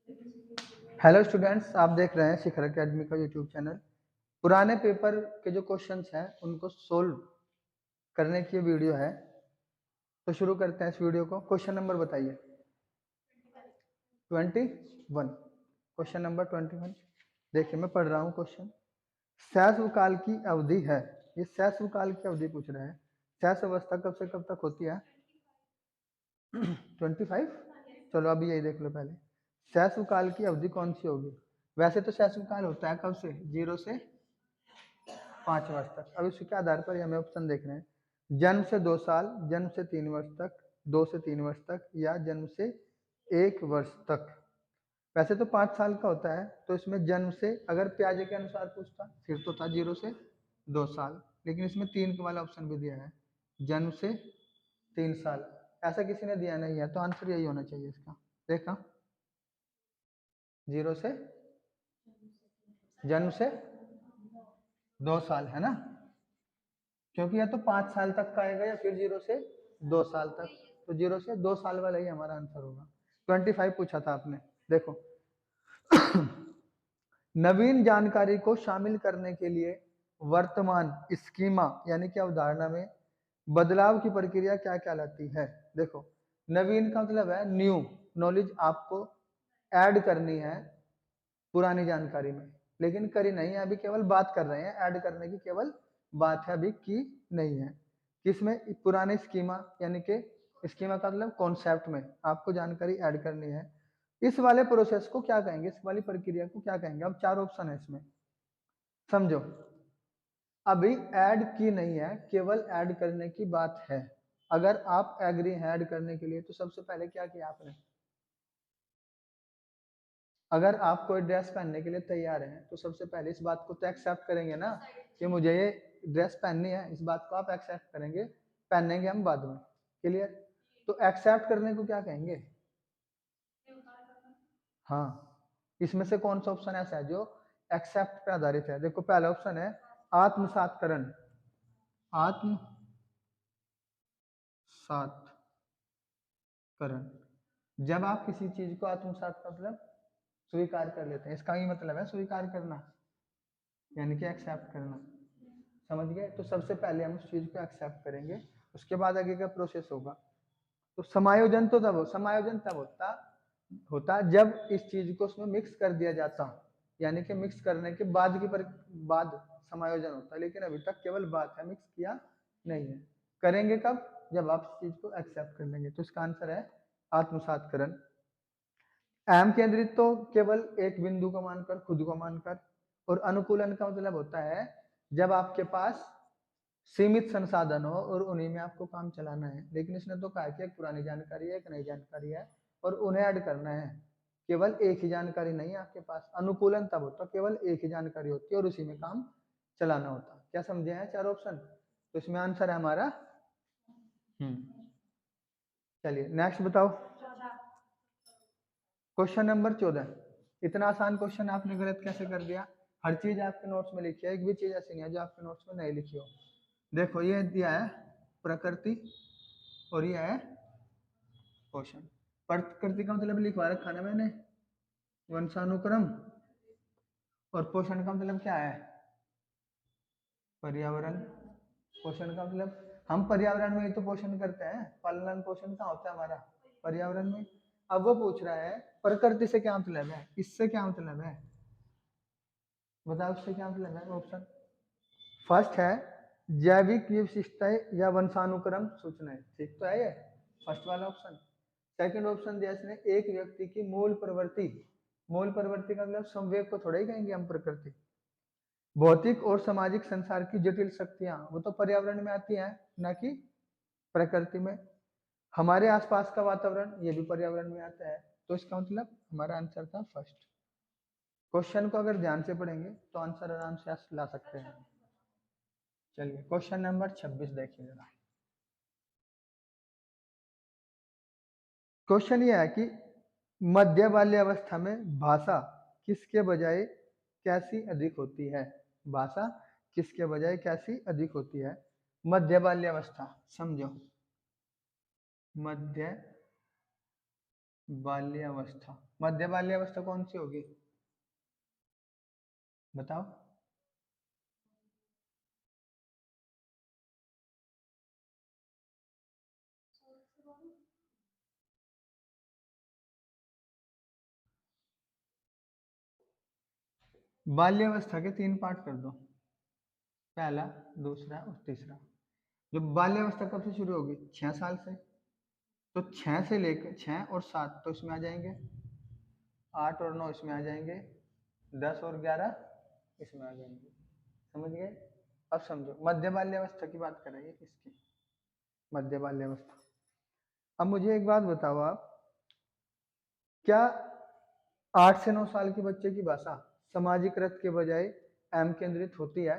Hello students, आप देख रहे हैं शिखर एकेडमी का यूट्यूब चैनल। पुराने पेपर के जो क्वेश्चंस हैं उनको सोल्व करने की वीडियो है, तो शुरू करते हैं इस वीडियो को। क्वेश्चन नंबर बताइए। 21। Question number 21। देखिए मैं पढ़ रहा हूँ क्वेश्चन। शैशवकाल की अवधि है, ये शैशवकाल की अवधि पूछ रहे हैं। शैश अवस्था कब से कब तक होती है? 25। चलो अभी यही देख लो पहले। शैशवकाल की अवधि कौन सी होगी? वैसे तो शैशवकाल होता है कब से? 0 से 5 वर्ष तक। अब इसके आधार पर हमें ऑप्शन देख रहे हैं। जन्म से 2 साल, जन्म से 3 वर्ष तक, 2 से 3 वर्ष तक, या जन्म से 1 वर्ष तक। वैसे तो 5 साल का होता है, तो इसमें जन्म से अगर प्याजे के अनुसार पूछता फिर तो था 0 से 2 साल, लेकिन इसमें 3 वाला ऑप्शन भी दिया है, जन्म से 3 साल। ऐसा किसी ने दिया नहीं है, तो आंसर यही होना चाहिए इसका। देखा, 0 से जन्म से 2 साल है ना, क्योंकि या तो 5 साल तक का आएगा या फिर 0 से 2 साल तक, तो 0 से 2 साल वाला ही हमारा आंसर होगा। 25 पूछा था आपने। देखो नवीन जानकारी को शामिल करने के लिए वर्तमान स्कीमा यानी कि अवधारणा में बदलाव की प्रक्रिया क्या कहलाती है? देखो, नवीन का मतलब है न्यू नॉलेज आपको ऐड करनी है पुरानी जानकारी में, लेकिन करी नहीं है, अभी केवल बात कर रहे हैं। ऐड करने की केवल बात है, अभी की नहीं है। किसमें? पुराने स्कीमा यानी कि स्कीमा का मतलब कॉन्सेप्ट में आपको जानकारी ऐड करनी है। इस वाले प्रोसेस को क्या कहेंगे? इस वाली प्रक्रिया को क्या कहेंगे? अब 4 ऑप्शन है इसमें, समझो। अभी ऐड की नहीं है, केवल ऐड करने की बात है। अगर आप एग्री हैं ऐड करने के लिए, तो सबसे पहले क्या किया आपने? अगर आप कोई ड्रेस पहनने के लिए तैयार हैं, तो सबसे पहले इस बात को तो एक्सेप्ट करेंगे ना कि मुझे ये ड्रेस पहननी है। इस बात को आप एक्सेप्ट करेंगे, पहनेंगे हम बाद में। क्लियर? तो एक्सेप्ट करने को क्या कहेंगे? हाँ, इसमें से कौन सा ऑप्शन ऐसा है जो एक्सेप्ट पे आधारित है? देखो, पहला ऑप्शन है आत्मसातकरण। आत्मसातकरण, जब आप किसी चीज को आत्मसात का मतलब स्वीकार कर लेते हैं, इसका ही मतलब है स्वीकार करना, यानी कि एक्सेप्ट करना। समझ गए? तो सबसे पहले हम उस चीज को एक्सेप्ट करेंगे, उसके बाद आगे का प्रोसेस होगा। तो समायोजन तो तब समायोजन तब होता जब इस चीज को उसमें मिक्स कर दिया जाता, यानी कि मिक्स करने के बाद बाद समायोजन होता है, लेकिन अभी तक केवल बात है, मिक्स किया नहीं है। करेंगे कब? जब आप इस चीज को एक्सेप्ट कर लेंगे। तो इसका आंसर है आत्मसातकरण। अहम केंद्रित तो केवल एक बिंदु को मानकर, खुद को मानकर। और अनुकूलन का मतलब होता है जब आपके पास सीमित संसाधन हो और उन्हीं में आपको काम चलाना है। लेकिन इसने तो कहा कि एक पुरानी जानकारी है, एक नई जानकारी है, और उन्हें ऐड करना है। केवल एक ही जानकारी नहीं है आपके पास। अनुकूलन तब होता केवल एक ही जानकारी होती है और उसी में काम चलाना होता। क्या समझे हैं 4 ऑप्शन? तो इसमें आंसर है हमारा। चलिए नेक्स्ट बताओ। Question number 14। इतना आसान क्वेश्चन आपने गलत कैसे कर दिया? हर चीज आपके नोट्स में लिखी है, एक भी चीज ऐसी नहीं है जो आपके नोट्स में नहीं लिखी हो। देखो, ये दिया है प्रकृति और ये है पोषण। प्रकृति का मतलब लिखवा रखा ना मैंने, वंशानुक्रम। और पोषण का मतलब क्या है? पर्यावरण। पोषण का मतलब हम पर्यावरण में ही तो पोषण करते हैं। पालन पोषण कहाँ होता है हमारा? पर्यावरण में। अब वो पूछ रहा है प्रकृति से क्या मतलब है, इससे क्या मतलब है, बताओ उससे क्या मतलब है। ऑप्शन फर्स्ट है जैविक विशिष्टताएं या वंशानुक्रम सूचनाएं। ठीक तो है ये फर्स्ट वाला ऑप्शन। सेकंड ऑप्शन दिया इसने एक व्यक्ति की मूल प्रवृत्ति। मूल प्रवृत्ति का मतलब संवेग को थोड़ा ही कहेंगे हम प्रकृति। भौतिक और सामाजिक संसार की जटिल शक्तियां, वो तो पर्यावरण में आती हैं, ना कि प्रकृति में। हमारे आसपास का वातावरण, ये भी पर्यावरण में आता है। तो इसका मतलब हमारा आंसर था फर्स्ट। क्वेश्चन को अगर ध्यान से पढ़ेंगे तो आंसर आराम से ला सकते हैं। चलिए क्वेश्चन नंबर 26 देखिए जरा। क्वेश्चन ये है कि मध्य बाल्यावस्था में भाषा किसके बजाय कैसी अधिक होती है? भाषा किसके बजाय कैसी अधिक होती है? मध्य बाल्यावस्था, समझो। मध्य बाल्यावस्था, मध्य बाल्यावस्था कौन सी होगी बताओ। बाल्यावस्था के 3 पार्ट कर दो, पहला, दूसरा और तीसरा। जो बाल्यावस्था कब से शुरू होगी? 6 साल से। तो 6 से लेकर 6 और 7 तो इसमें आ जाएंगे, 8 और 9 इसमें आ जाएंगे, 10 और 11 इसमें आ जाएंगे। समझ गए? अब समझो मध्य बाल्यावस्था की बात कर रही है, इसकी मध्य बाल्यावस्था। अब मुझे एक बात बताओ आप, क्या 8 से 9 साल के बच्चे की भाषा सामाजिकृत के बजाय एम केंद्रित होती है?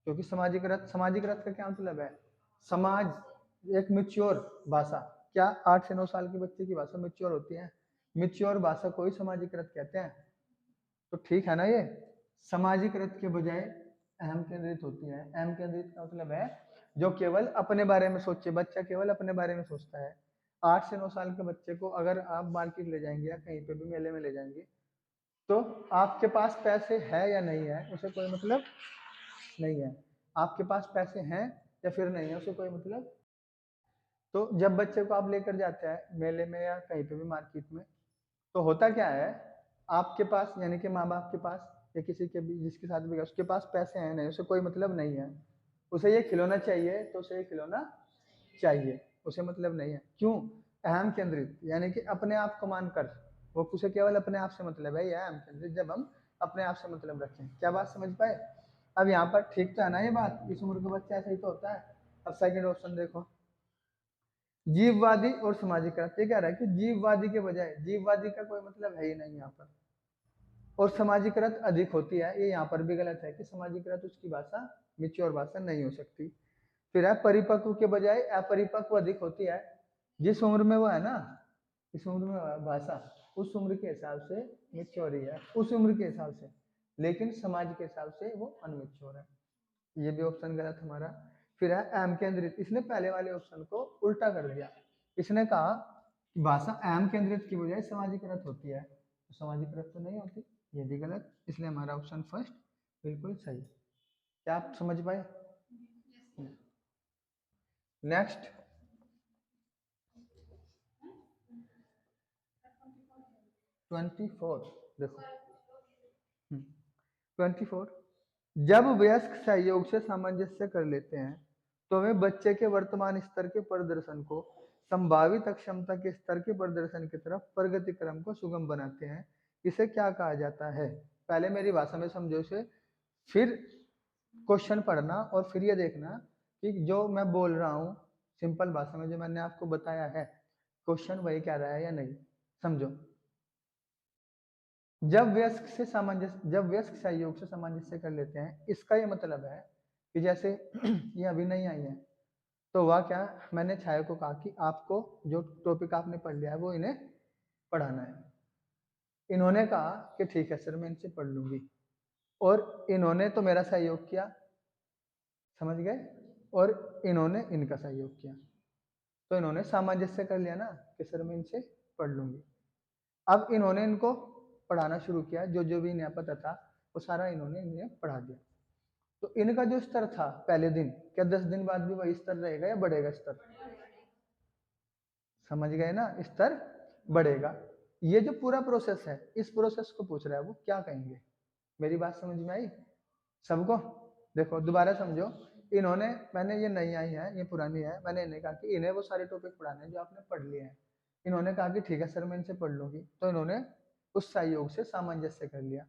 क्योंकि सामाजिकृत का क्या मतलब है? समाज, एक मिच्योर भाषा। क्या 8 से 9 साल के बच्चे की भाषा मिच्योर होती है? मिच्योर भाषा को ही सामाजिकृत कहते हैं। तो ठीक है ना, ये सामाजिकृत के बजाय अहम केंद्रित होती है। अहम केंद्रित का मतलब है जो केवल अपने बारे में सोचे, बच्चा केवल अपने बारे में सोचता है। 8 से 9 साल के बच्चे को अगर आप मार्केट ले जाएंगे या कहीं पे भी मेले में ले जाएंगे, तो आपके पास पैसे है या नहीं है उसे कोई मतलब नहीं है। आपके पास पैसे हैं या फिर नहीं है उसे कोई मतलब। तो जब बच्चे को आप लेकर जाते हैं मेले में या कहीं पे भी मार्केट में, तो होता क्या है, आपके पास यानी कि माँ बाप के पास या किसी के भी जिसके साथ भी गया उसके पास पैसे हैं नहीं, उसे कोई मतलब नहीं है। उसे ये खिलौना चाहिए तो उसे ये खिलौना चाहिए, उसे मतलब नहीं है। क्यों? अहम केंद्रित, यानी कि अपने आप को मानकर, वो उसे केवल अपने आप से मतलब है। ये अहम केंद्रित जब हम अपने आप से मतलब रखें। क्या बात समझ पाए? अब यहाँ पर ठीक तो है ना ये बात, इस उम्र के बच्चे ऐसा ही तो होता है। अब सेकंड ऑप्शन देखो, जीववादी और सामाजिक। ये कह रहा है कि जीववादी के बजाय, जीववादी का कोई मतलब है ही नहीं यहाँ पर, और सामाजिकृत अधिक होती है। ये यहाँ पर भी गलत है कि सामाजिकृत उसकी भाषा मिच्योर भाषा नहीं हो सकती। फिर है परिपक्व के बजाय अपरिपक्व अधिक होती है। जिस उम्र में वो है ना, इस उम्र में भाषा उस उम्र के हिसाब से मिच्योर ही है, उस उम्र के हिसाब से, लेकिन समाज के हिसाब से वो अनमिच्योर है। ये भी ऑप्शन गलत हमारा। फिर है एम केंद्रित, इसने पहले वाले ऑप्शन को उल्टा कर दिया। इसने कहा कि भाषा एम केंद्रित की बजाय सामाजिकृत होती है, तो सामाजिकृत तो नहीं होती। ये भी गलत, इसलिए हमारा ऑप्शन फर्स्ट बिल्कुल सही। क्या आप समझ पाए? नेक्स्ट 24 देखो, 24, जब वयस्क सहयोग से सामंजस्य कर लेते हैं तो वे बच्चे के वर्तमान स्तर के प्रदर्शन को संभावित अक्षमता के स्तर के प्रदर्शन की तरफ प्रगति क्रम को सुगम बनाते हैं। इसे क्या कहा जाता है? पहले मेरी भाषा में समझो इसे, फिर क्वेश्चन पढ़ना और फिर ये देखना कि जो मैं बोल रहा हूँ सिंपल भाषा में जो मैंने आपको बताया है, क्वेश्चन वही कह रहा है या नहीं। समझो, जब वयस्क सहयोग से सामंजस्य कर लेते हैं, इसका ये मतलब है कि जैसे ये अभी नहीं आई है, तो वह क्या, मैंने छाया को कहा कि आपको जो टॉपिक आपने पढ़ लिया है वो इन्हें पढ़ाना है। इन्होंने कहा कि ठीक है सर मैं इनसे पढ़ लूंगी, और इन्होंने तो मेरा सहयोग किया, समझ गए, और इन्होंने इनका सहयोग किया, तो इन्होंने सामंजस्य कर लिया ना कि सर मैं इनसे पढ़ लूंगी। अब इन्होंने इनको पढ़ाना शुरू किया, जो जो भी इन्हें पता था वो सारा इन्होंने इन्हें पढ़ा दिया। तो इनका जो स्तर था पहले दिन, क्या 10 दिन बाद भी वही स्तर रहेगा या बढ़ेगा स्तर? समझ गए ना, स्तर बढ़ेगा। ये जो पूरा प्रोसेस है, इस प्रोसेस को पूछ रहा है वो क्या कहेंगे। मेरी बात समझ में आई सबको? देखो दोबारा समझो, इन्होंने, मैंने ये नई आई है ये पुरानी है, मैंने इन्हें कहा कि इन्हें वो सारे टॉपिक पढ़ाने हैं जो आपने पढ़ लिए हैं। इन्होंने कहा कि ठीक है सर मैं इनसे पढ़ लूंगी, तो इन्होंने उस सहयोग से सामंजस्य कर लिया।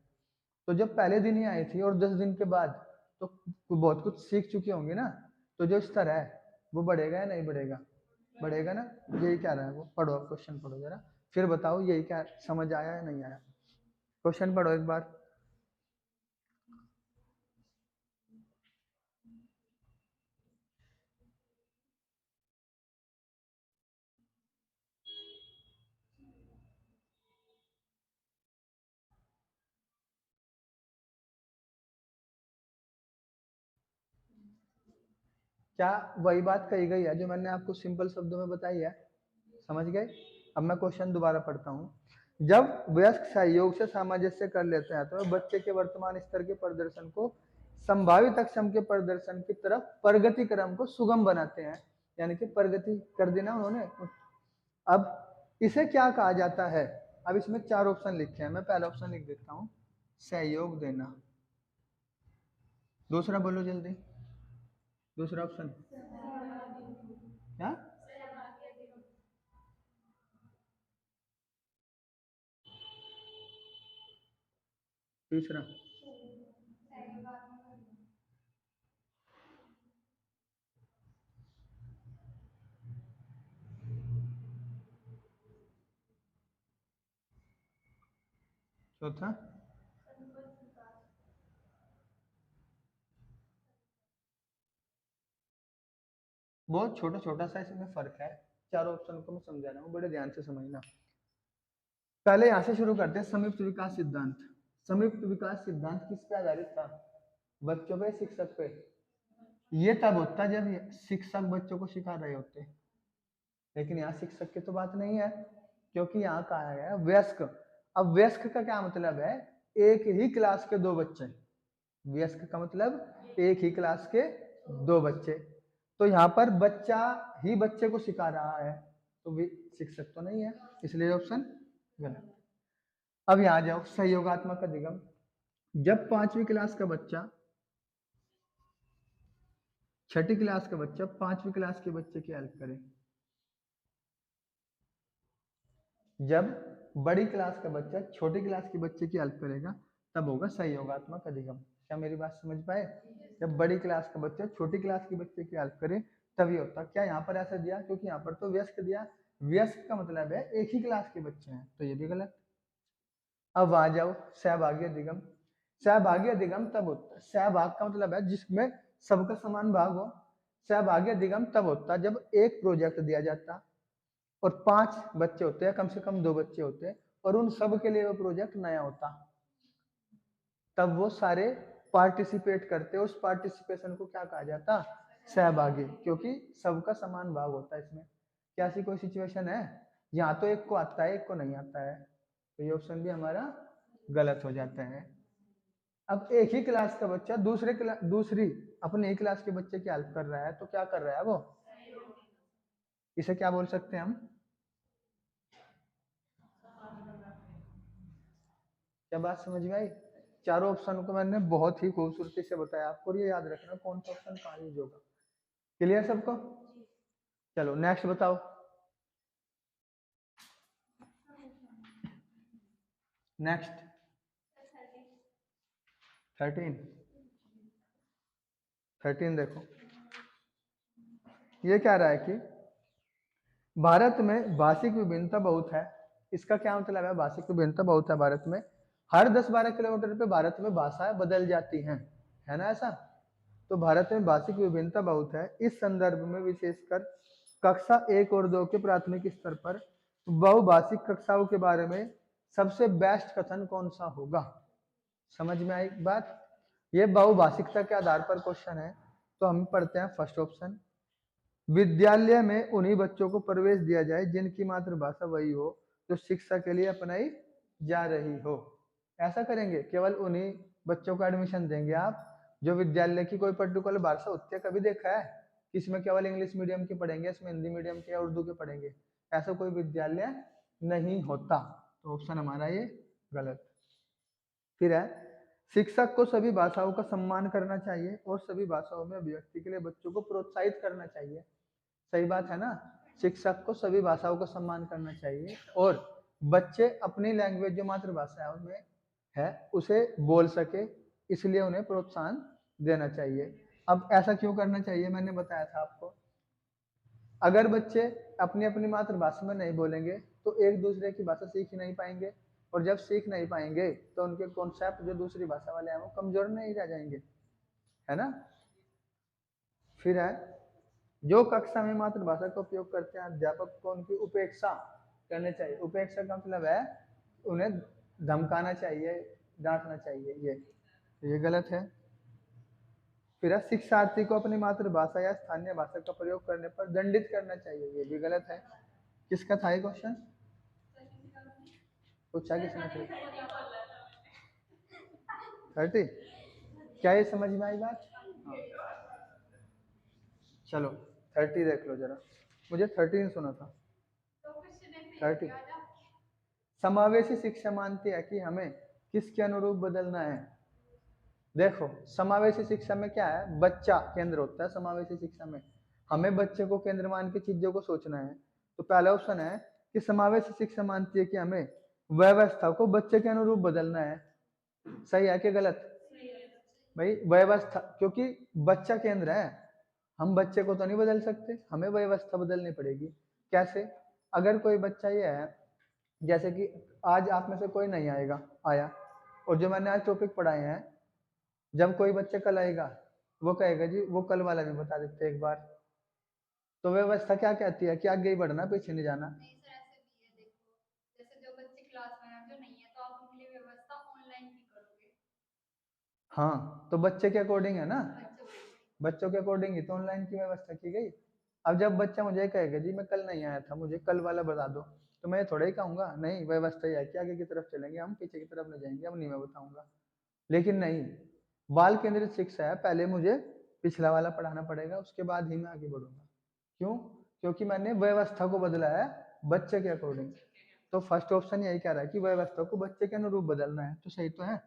तो जब पहले दिन ही आई थी और 10 दिन के बाद, तो बहुत कुछ सीख चुकी होंगी ना, तो जो स्तर है वो बढ़ेगा या नहीं बढ़ेगा? बढ़ेगा ना। यही कह रहा है वो। पढ़ो, अब क्वेश्चन पढ़ो जरा, फिर बताओ यही क्या समझ आया या नहीं आया। क्वेश्चन पढ़ो एक बार। क्या वही बात कही गई है जो मैंने आपको सिंपल शब्दों में बताई है? समझ गए? अब मैं क्वेश्चन दोबारा पढ़ता हूँ। जब वयस्क सहयोग से सामंजस्य कर लेते हैं तो बच्चे के वर्तमान स्तर के प्रदर्शन को संभावित अक्षम के प्रदर्शन की तरफ प्रगति क्रम को सुगम बनाते हैं, यानी कि प्रगति कर देना उन्होंने। अब इसे क्या कहा जाता है? अब इसमें 4 ऑप्शन लिखे हैं, मैं पहला ऑप्शन लिख देता हूँ, सहयोग देना। दूसरा बोलो जल्दी, दूसरा ऑप्शन क्या? तीसरा चौथा बहुत छोटा छोटा सा इसमें फर्क है। चारों ऑप्शन को मैं समझा रहा हूँ, बड़े ध्यान से समझना। पहले यहां से शुरू करते हैं, संयुक्त विकास सिद्धांत। संयुक्त विकास सिद्धांत किस पे आधारित था? बच्चों पे, शिक्षक पे? ये तब होता जब शिक्षक बच्चों को सिखा रहे होते, लेकिन यहाँ शिक्षक की तो बात नहीं है, क्योंकि यहाँ कहा गया वयस्क। अब वयस्क का क्या मतलब है? एक ही क्लास के 2 बच्चे। वयस्क का मतलब एक ही क्लास के 2 बच्चे। तो यहाँ पर बच्चा ही बच्चे को सिखा रहा है, तो वे शिक्षक तो नहीं है, इसलिए ऑप्शन गलत। अब यहाँ जाओ, सहयोगात्मक अधिगम। जब 5वीं क्लास का बच्चा, 6ठी क्लास का बच्चा 5वीं क्लास के बच्चे की हेल्प करे, जब बड़ी क्लास का बच्चा छोटी क्लास के बच्चे की हेल्प करेगा, तब होगा सहयोगात्मक अधिगम। क्या मेरी बात समझ पाए? जब बड़ी क्लास का बच्चा छोटी क्लास के बच्चे की हेल्प करे तभी होता। क्या यहाँ पर ऐसा दिया? क्योंकि यहाँ पर तो व्यस्क दिया, व्यस्क का मतलब है एक ही क्लास के बच्चे हैं, तो ये भी गलत। अब आ जाओ, सहभागी अधिगम। सहभागी अधिगम तब होता, सहभाग का मतलब है जिसमें सबका समान भाग हो। सहभागी अधिगम तब होता जब एक प्रोजेक्ट दिया जाता और 5 बच्चे होते हैं, कम से कम 2 बच्चे होते हैं, और उन सब के लिए वो प्रोजेक्ट नया होता, तब वो सारे पार्टिसिपेट करते, उस पार्टिसिपेशन को क्या कहा जाता? सहभागी, क्योंकि सबका समान भाग होता है इसमें। क्या ऐसी कोई सिचुएशन है यहाँ तो एक को आता है एक को नहीं आता है, तो ये ऑप्शन भी हमारा गलत हो जाता है। अब एक ही क्लास का बच्चा दूसरी अपने ही क्लास के बच्चे की हेल्प कर रहा है, तो क्या कर रहा है वो? इसे क्या बोल सकते हैं हम? क्या बात समझ में आई? चारों ऑप्शन को मैंने बहुत ही खूबसूरती से बताया आपको, ये याद रखना कौन सा ऑप्शन कहाँ यूज होगा। क्लियर सबको? चलो नेक्स्ट बताओ। नेक्स्ट 13 देखो, ये कह रहा है कि भारत में भाषिक विभिन्नता बहुत है। इसका क्या मतलब है? भाषिक विभिन्नता बहुत है भारत में। हर 10-12 किलोमीटर पे भारत में भाषाएं बदल जाती हैं, है ना ऐसा? तो भारत में भाषिक विभिन्नता बहुत है। इस संदर्भ में विशेषकर कक्षा 1 और 2 के प्राथमिक स्तर पर बहुभाषिक कक्षाओं के बारे में सबसे बेस्ट कथन कौन सा होगा? समझ में आई बात? ये बहुभाषिकता के आधार पर क्वेश्चन है, तो हम पढ़ते हैं फर्स्ट ऑप्शन। विद्यालय में उन्हीं बच्चों को प्रवेश दिया जाए जिनकी मातृभाषा वही हो जो शिक्षा के लिए अपनाई जा रही हो। ऐसा करेंगे, केवल उन्हीं बच्चों को एडमिशन देंगे आप जो विद्यालय की कोई पर्टिकुलर भाषा होती है। कभी देखा है इसमें केवल इंग्लिश मीडियम के पढ़ेंगे, इसमें हिंदी मीडियम के या उर्दू के पढ़ेंगे? ऐसा कोई विद्यालय नहीं होता, तो ऑप्शन हमारा ये गलत। फिर है, शिक्षक को सभी भाषाओं का सम्मान करना चाहिए और सभी भाषाओं में अभिव्यक्ति के लिए बच्चों को प्रोत्साहित करना चाहिए। सही बात है ना? शिक्षक को सभी भाषाओं का सम्मान करना चाहिए और बच्चे अपनी लैंग्वेज जो मातृभाषा है उनमें है उसे बोल सके, इसलिए उन्हें प्रोत्साहन देना चाहिए। अब ऐसा क्यों करना चाहिए? मैंने बताया था आपको, अगर बच्चे अपनी अपनी मातृभाषा में नहीं बोलेंगे तो एक दूसरे की भाषा सीख ही नहीं पाएंगे, और जब सीख नहीं पाएंगे तो उनके कॉन्सेप्ट जो दूसरी भाषा वाले हैं वो कमजोर नहीं रह जाएंगे, है ना? फिर है, जो कक्षा में मातृभाषा का उपयोग करते हैं अध्यापक को उनकी उपेक्षा करनी चाहिए। उपेक्षा का मतलब है उन्हें धमकाना चाहिए, डांटना चाहिए, ये गलत है। फिर है, शिक्षार्थी को अपनी मातृभाषा या स्थानीय भाषा का प्रयोग करने पर दंडित करना चाहिए, ये भी गलत है। किसका था ये क्वेश्चन? पूछा किसने? 30। क्या ये समझ में आई बात? हाँ। चलो 30 देख लो जरा, मुझे 13 सुना था। 30 समावेशी शिक्षा मानती है कि हमें किसके अनुरूप बदलना है। देखो समावेशी शिक्षा में क्या है, बच्चा केंद्र होता है समावेशी शिक्षा में, हमें बच्चे को केंद्र मान के चीजों को सोचना है। तो पहला ऑप्शन है कि समावेशी शिक्षा मानती है कि हमें व्यवस्था को बच्चे के अनुरूप बदलना है। सही है कि गलत? भाई व्यवस्था, क्योंकि बच्चा केंद्र है, हम बच्चे को तो नहीं बदल सकते, हमें व्यवस्था बदलनी पड़ेगी। कैसे? अगर कोई बच्चा ये है, जैसे कि आज आप में से कोई नहीं आया, और जो मैंने आज टॉपिक पढ़ाए हैं, जब कोई बच्चा कल आएगा वो कहेगा जी वो कल वाला भी बता देते एक बार। तो व्यवस्था क्या कहती है कि आगे ही बढ़ना, पीछे नहीं जाना। नहीं सर, ऐसे भी है, देखो जैसे जो बच्चे क्लास में हैं, जो नहीं है, तो आप उनके लिए व्यवस्था ऑनलाइन भी करोगे। हाँ तो बच्चे के अकॉर्डिंग है ना, बच्चों के बच्चों के अकॉर्डिंग ही तो ऑनलाइन की व्यवस्था की गई। अब जब बच्चा मुझे कहेगा जी मैं कल नहीं आया था, मुझे कल वाला बता दो, तो मैं थोड़ा ही कहूंगा नहीं व्यवस्था ही है कि आगे की तरफ चलेंगे हम, पीछे की तरफ नहीं जाएंगे, अब नहीं मैं बताऊंगा। लेकिन नहीं, बाल केंद्रित शिक्षा है, पहले मुझे पिछला वाला पढ़ाना पड़ेगा, उसके बाद ही मैं आगे बढ़ूंगा। क्यों? क्योंकि मैंने व्यवस्था को बदला है बच्चे के अकॉर्डिंग। तो फर्स्ट ऑप्शन यही कह रहा है कि व्यवस्था को बच्चे के अनुरूप बदलना है, तो सही तो है।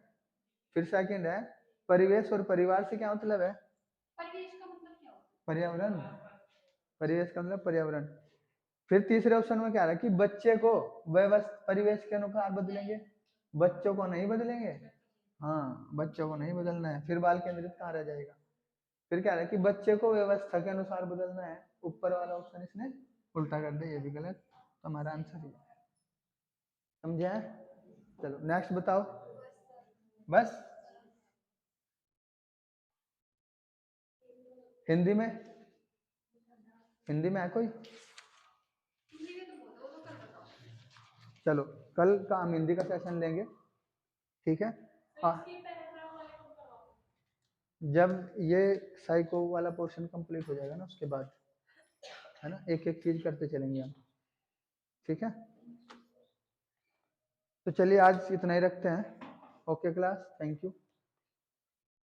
फिर सेकंड है परिवेश और परिवार से क्या मतलब है? परिवेश का मतलब क्या होता पर्यावरण, परिवेश का मतलब पर्यावरण। फिर तीसरे ऑप्शन में क्या रहा है कि बच्चे को व्यवस्था परिवेश के अनुसार बदलेंगे, बच्चों को नहीं बदलेंगे। हाँ बच्चों को नहीं बदलना है, फिर बाल केंद्रित कहाँ रह जाएगा। फिर क्या है कि बच्चे को व्यवस्था के अनुसार बदलना है, ऊपर वाला ऑप्शन इसने उल्टा कर दिया, ये भी गलत, तो हमारा आंसर ये है। समझे? चलो नेक्स्ट बताओ। बस हिंदी में, हिंदी में है कोई? हिंदी में तो बोल दो, तो कल बताओ। चलो कल का हम हिंदी का सेशन लेंगे, ठीक है? हाँ जब ये साइको वाला पोर्शन कंप्लीट हो जाएगा ना उसके बाद, है ना, एक एक चीज करते चलेंगे हम, ठीक है? तो चलिए आज इतना ही रखते हैं। Okay class, thank you.